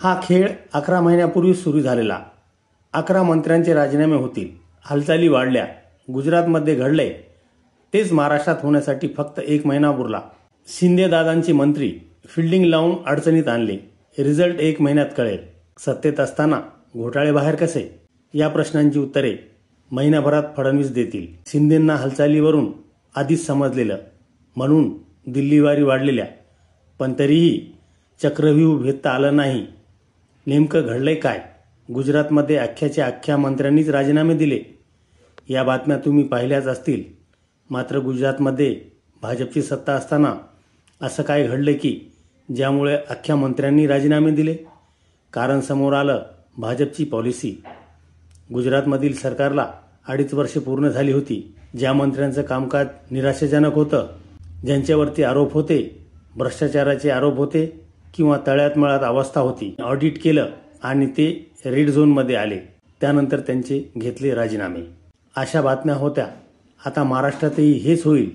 हा खेळ 11 महिन्यापूर्वी सुरू झालेला. 11 मंत्र्यांचे राजीनामे होतील, हालचाली वाढल्या, गुजरातमध्ये घडले तेच महाराष्ट्रात होण्यासाठी फक्त 1 महिना उरला. शिंदे दादांचे मंत्री फिल्डिंग लावून अडचणीत आणले. रिझल्ट 1 महिन्यात कळेल. सत्तेत असताना घोटाळे बाहेर कसे, या प्रश्नांची उत्तरे महिनाभरात फडणवीस देतील. शिंदेंना हालचालीवरून आधीच समजलेलं, म्हणून दिल्लीवारी वाढलेल्या, पण तरीही चक्रव्यूह भेदता आलं नाही. नेमकं घडलंय काय? गुजरातमध्ये अख्ख्याच्या अख्ख्या मंत्र्यांनीच राजीनामे दिले. या बातम्या तुम्ही पाहिल्याच असतील. मात्र गुजरातमध्ये भाजपची सत्ता असताना असं काय घडलं की ज्यामुळे अख्ख्या मंत्र्यांनी राजीनामे दिले? कारण समोर आलं, भाजपची पॉलिसी. गुजरातमधील सरकारला 2.5 वर्षे पूर्ण झाली होती. ज्या मंत्र्यांचं कामकाज निराशाजनक होतं, ज्यांच्यावरती आरोप होते, भ्रष्टाचाराचे आरोप होते किंवा तळ्यात मळ्यात अवस्था होती, ऑडिट केलं आणि ते रेड झोनमध्ये आले. त्यानंतर त्यांचे घेतले राजीनामे. अशा बातम्या होत्या. आता महाराष्ट्रातही हेच होईल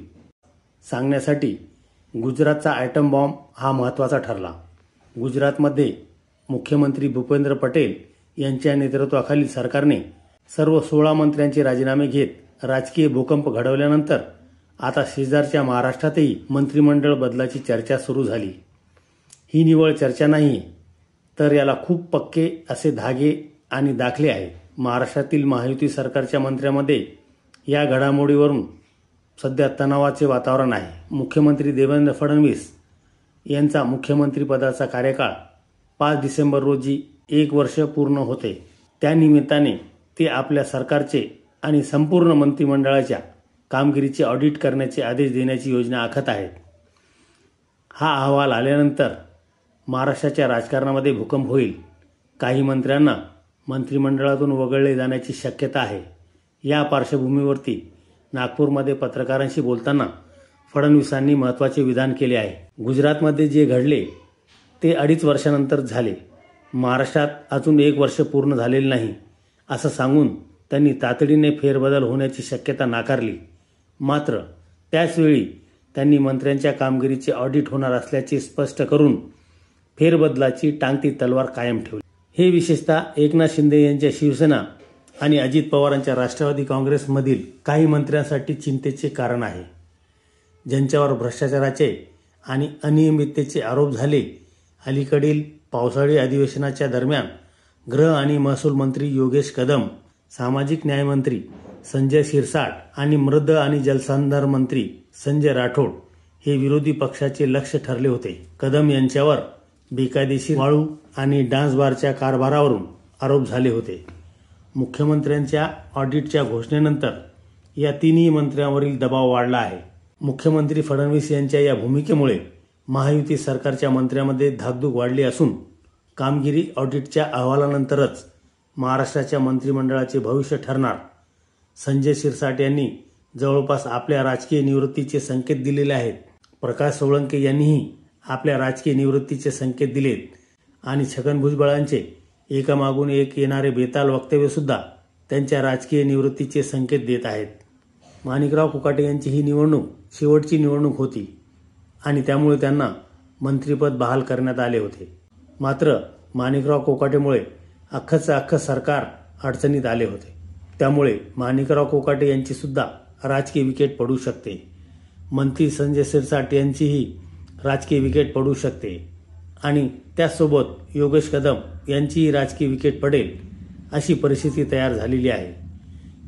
सांगण्यासाठी गुजरातचा आयटम बॉम्ब हा महत्त्वाचा ठरला. गुजरातमध्ये मुख्यमंत्री भूपेंद्र पटेल यांच्या नेतृत्वाखालील सरकारने सर्व 16 मंत्र्यांचे राजीनामे घेत राजकीय भूकंप घडवल्यानंतर आता शेजारच्या महाराष्ट्रातही मंत्रिमंडळ बदलाची चर्चा सुरू झाली. ही निव्वळ चर्चा नाही, तर याला खूप पक्के असे धागे आणि दाखले आहेत. महाराष्ट्रातील महायुती सरकारच्या मंत्र्यांमध्ये या घडामोडीवरून सध्या तणावाचे वातावरण आहे. मुख्यमंत्री देवेंद्र फडणवीस यांचा मुख्यमंत्रीपदाचा कार्यकाळ 5 डिसेंबर रोजी 1 वर्ष पूर्ण होते. त्यानिमित्ताने ते आपल्या सरकारचे आणि संपूर्ण मंत्रिमंडळाच्या कामगिरीचे ऑडिट करण्याचे आदेश देण्याची योजना आखत आहेत. हा अहवाल आल्यानंतर महाराष्ट्राच्या राजकारणामध्ये भूकंप होईल. काही मंत्र्यांना मंत्रिमंडळातून वगळले जाण्याची शक्यता आहे. या पार्श्वभूमीवरती नागपूरमध्ये पत्रकारांशी बोलताना फडणवीसांनी महत्त्वाचे विधान केले आहे. गुजरातमध्ये जे घडले ते 2.5 वर्षानंतर झाले. महाराष्ट्रात अजून 1 वर्ष पूर्ण झालेले नाही असं सांगून त्यांनी तातडीने फेरबदल होण्याची शक्यता नाकारली. मात्र त्याचवेळी त्यांनी मंत्र्यांच्या कामगिरीचे ऑडिट होणार असल्याचे स्पष्ट करून फेरबदलाची टांगती तलवार कायम ठेवली. हे विशेषतः एकनाथ शिंदे यांच्या शिवसेना आणि अजित पवारांच्या राष्ट्रवादी काँग्रेसमधील काही मंत्र्यांसाठी चिंतेचे कारण आहे. ज्यांच्यावर भ्रष्टाचाराचे आणि अनियमिततेचे आरोप झाले. अलीकडील पावसाळी अधिवेशनाच्या दरम्यान गृह आणि महसूल मंत्री योगेश कदम, सामाजिक न्याय मंत्री संजय शिरसाट आणि मृद आणि जलसंधारण मंत्री संजय राठोड हे विरोधी पक्षाचे लक्ष ठरले होते. कदम यांच्यावर बेकायदेशीर वाळू आणि डान्स बारच्या कारभारावरून आरोप झाले होते. मुख्यमंत्र्यांच्या ऑडिटच्या घोषणेनंतर या तिन्ही मंत्र्यांवरील दबाव वाढला आहे. मुख्यमंत्री फडणवीस यांच्या या भूमिकेमुळे महायुती सरकारच्या मंत्र्यांमध्ये धाकधूक वाढली असून कामगिरी ऑडिटच्या अहवालानंतरच महाराष्ट्राच्या मंत्रिमंडळाचे भविष्य ठरणार. संजय शिरसाट यांनी जवळपास आपल्या राजकीय निवृत्तीचे संकेत दिलेले आहेत. प्रकाश सोळंके यांनीही आपल्या राजकीय निवृत्तीचे संकेत दिलेत आणि छगन भुजबळांचे एकामागून एक येणारे बेताल वक्तव्यसुद्धा त्यांच्या राजकीय निवृत्तीचे संकेत देत आहेत. माणिकराव कोकाटे यांची ही निवडणूक शेवटची निवडणूक होती आणि त्यामुळे त्यांना मंत्रिपद बहाल करण्यात आले होते. मात्र माणिकराव कोकाटेमुळे अख्खंचं अख्खं सरकार अडचणीत आले होते. त्यामुळे माणिकराव कोकाटे यांची सुद्धा राजकीय विकेट पडू शकते. मंत्री संजय शिरसाट यांचीही राजकीय विकेट पडू शकते आणि त्याचसोबत योगेश कदम यांचीही राजकीय विकेट पडेल अशी परिस्थिती तयार झालेली आहे.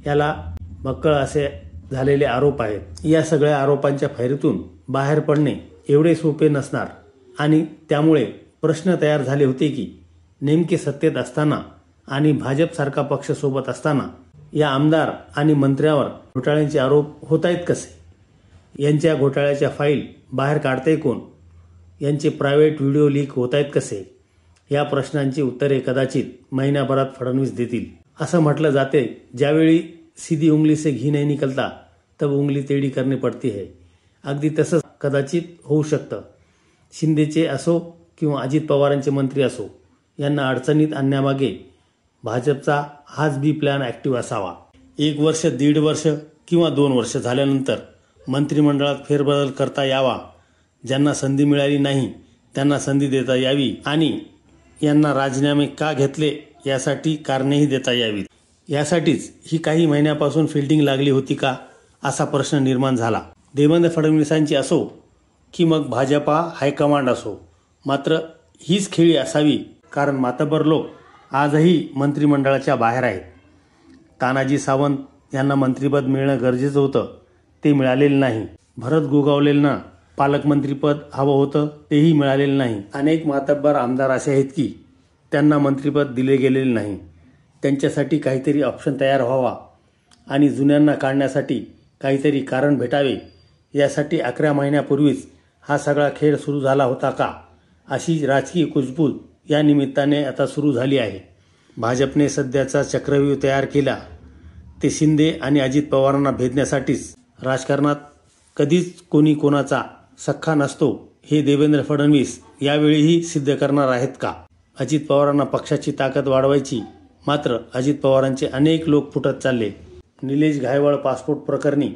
याला बक्कळ असे झालेले आरोप आहेत. या सगळ्या आरोपांच्या फैरीतून बाहेर पडणे एवढे सोपे नसणार आणि त्यामुळे प्रश्न तयार झाले होते की नेमके सत्तेत असताना आणि भाजपसारखा पक्ष सोबत असताना या आमदार आणि मंत्र्यांवर घोटाळ्यांचे आरोप होत आहेत कसे? यांच्या घोटाळ्याच्या फाईल बाहेर काढते कोण? यांचे प्रायव्हेट व्हिडिओ लीक होत आहेत कसे? या प्रश्नांची उत्तरे कदाचित महिन्याभरात फडणवीस देतील. असं म्हटलं जाते, ज्यावेळी सीधी उंगली से घी नहीं निकलता तब उंगली टेढ़ी करनी पड़ती है. अगदी तसंच कदाचित होऊ शकतं. शिंदेचे असो किंवा अजित पवारांचे मंत्री असो, यांना अडचणीत आणण्यामागे भाजपचा हाच बी प्लॅन ॲक्टिव्ह असावा. 1 वर्ष, 1.5 वर्ष किंवा 2 वर्ष झाल्यानंतर मंत्रिमंडळात फेरबदल करता यावा. ज्यांना संधी मिळाली नाही त्यांना संधी देता यावी आणि यांना राजीनामे का घेतले यासाठी कारणेही देता यावीत. यासाठीच ही काही महिन्यापासून फिल्डिंग लागली होती का असा प्रश्न निर्माण झाला. देवेंद्र फडणवीसांची असो की मग भाजपा हायकमांड असो, मात्र हीच खेळी असावी, कारण मातब्बर लोक आजही मंत्रिमंडळाच्या बाहेर आहेत. तानाजी सावंत यांना मंत्रिपद मिळणं गरजेचं होतं, ते मिळालेलं नाही. भरत गोगावलेंना पालकमंत्रीपद हवं होतं, तेही मिळालेलं नाही. अनेक मातब्बर आमदार असे आहेत की त्यांना मंत्रिपद दिले गेलेले नाही. त्यांच्यासाठी काहीतरी ऑप्शन तयार व्हावा आणि जुन्यांना काढण्यासाठी काहीतरी कारण भेटावे, यासाठी 11 महिन्यापूर्वीच हा सगळा खेळ सुरू झाला होता का, अशी राजकीय कुजबूज या निमित्ताने आता सुरू झाली आहे. भाजपने सध्याचा चक्रव्यूह तयार केला ते शिंदे आणि अजित पवारांना भेदण्यासाठीच. राजकारणात कधीच कोणी कोणाचा सख्खा नसतो हे देवेंद्र फडणवीस यावेळीही सिद्ध करणार आहेत का? अजित पवारांना पक्षाची ताकद वाढवायची, मात्र अजित पवारांचे अनेक लोक फुटत चालले. निलेश घायवळ पासपोर्ट प्रकरणी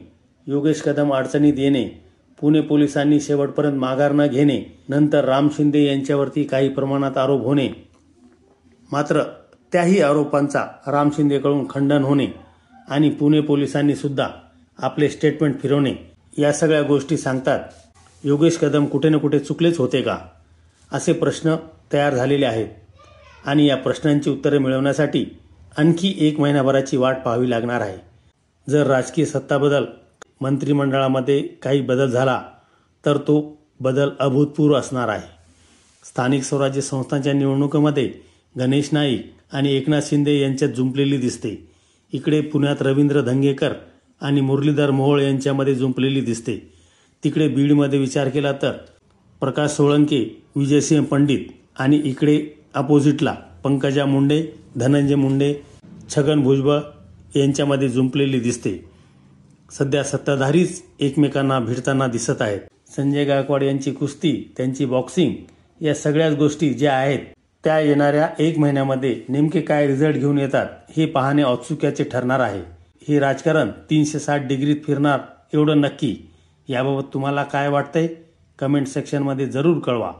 योगेश कदम अडचणीत येणे, पुणे पोलिसांनी शेवटपर्यंत माघार न घेणे, नंतर राम शिंदे यांच्यावरती काही प्रमाणात आरोप होणे, मात्र त्याही आरोपांचा राम शिंदेकडून खंडन होणे आणि पुणे पोलिसांनी सुद्धा आपले स्टेटमेंट फिरवणे, या सगळ्या गोष्टी सांगतात योगेश कदम कुठे ना कुठे चुकलेच होते का, असे प्रश्न तयार झालेले आहेत. आणि या प्रश्नांची उत्तरे मिळवण्यासाठी आणखी 1 महिनाभराची वाट पाहावी लागणार आहे. जर राजकीय सत्ता बदल, मंत्रिमंडळामध्ये काही बदल झाला तर तो बदल अभूतपूर्व असणार आहे. स्थानिक स्वराज्य संस्थांच्या निवडणुकीमध्ये गणेश नाईक आणि एकनाथ शिंदे यांच्यात जुंपलेली दिसते. इकडे पुण्यात रवींद्र धंगेकर आणि मुरलीधर मोहोळ यांच्यामध्ये जुंपलेली दिसते. तिकडे बीडमध्ये विचार केला तर प्रकाश सोळंके, विजयसिंह पंडित, आणि इकडे अपोजिटला पंकजा मुंडे, धनंजय मुंडे, छगन भुजबळ यांच्यामध्ये जुंपलेली दिसते. सध्या सत्ताधारीच एकमेकांना भिडताना दिसत आहेत. संजय गायकवाड यांची कुस्ती, त्यांची बॉक्सिंग, या सगळ्याच गोष्टी ज्या आहेत त्या येणाऱ्या 1 महिन्यामध्ये नेमके काय रिझल्ट घेऊन येतात हे पाहणे औत्सुक्याचे ठरणार आहे. हे राजकारण 360 डिग्रीत फिरणार एवढं नक्की. याबाबत तुम्हाला काय वाटतंय? कमेंट सेक्शनमध्ये जरूर कळवा.